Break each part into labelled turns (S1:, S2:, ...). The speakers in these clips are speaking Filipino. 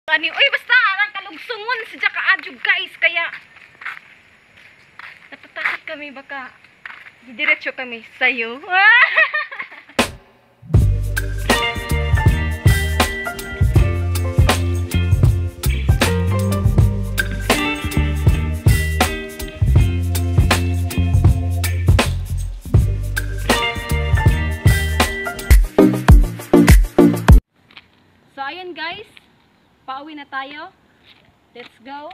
S1: Uy, basta ang kalugsungon sa Jaka Adjug guys, kaya natatakot kami baka diretso kami sa'yo. So ayun guys, pauwi na tayo. Let's go.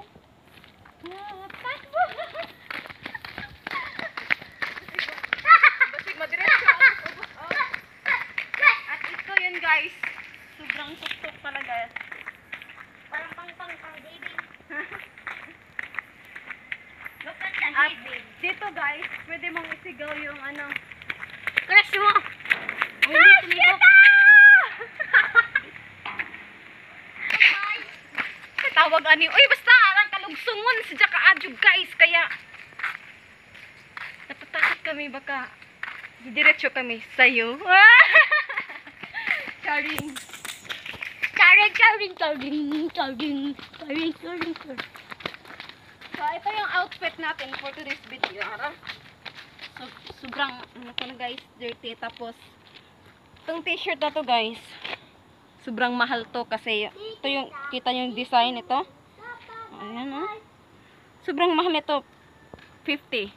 S1: Basig madiretso. At ito yun guys. Sobrang tuktok talaga.
S2: Parang pang baby. Look at the
S1: At
S2: baby.
S1: dito guys, pwede mong isigaw yung ano.
S2: Crush mo.
S1: Tawag ani. Uy, basta ang kalugsungon sa Jaka Adjug guys, kaya natatakot kami baka diretso kami sa'yo. Charing.
S2: Charing.
S1: So, ito yung outfit natin for today's video. So, sobrang, ano ko na guys, dirty. Tapos, itong t-shirt na to guys, sobrang mahal to kasi ito yung, kita yung design ito. Ayan o. Sobrang mahal ito. 50.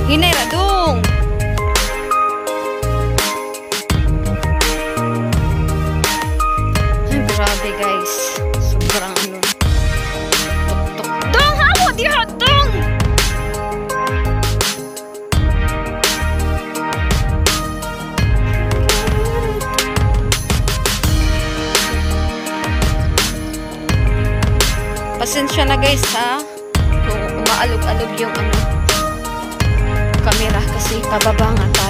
S1: Hinay radong. Ay, grabe guys. Sobrang ano. Tuk-tuk. Dong, hawo, di dong. Pasensya na guys ha. Kung umaalog-alog yung ano camera kasi pababa nga tayo.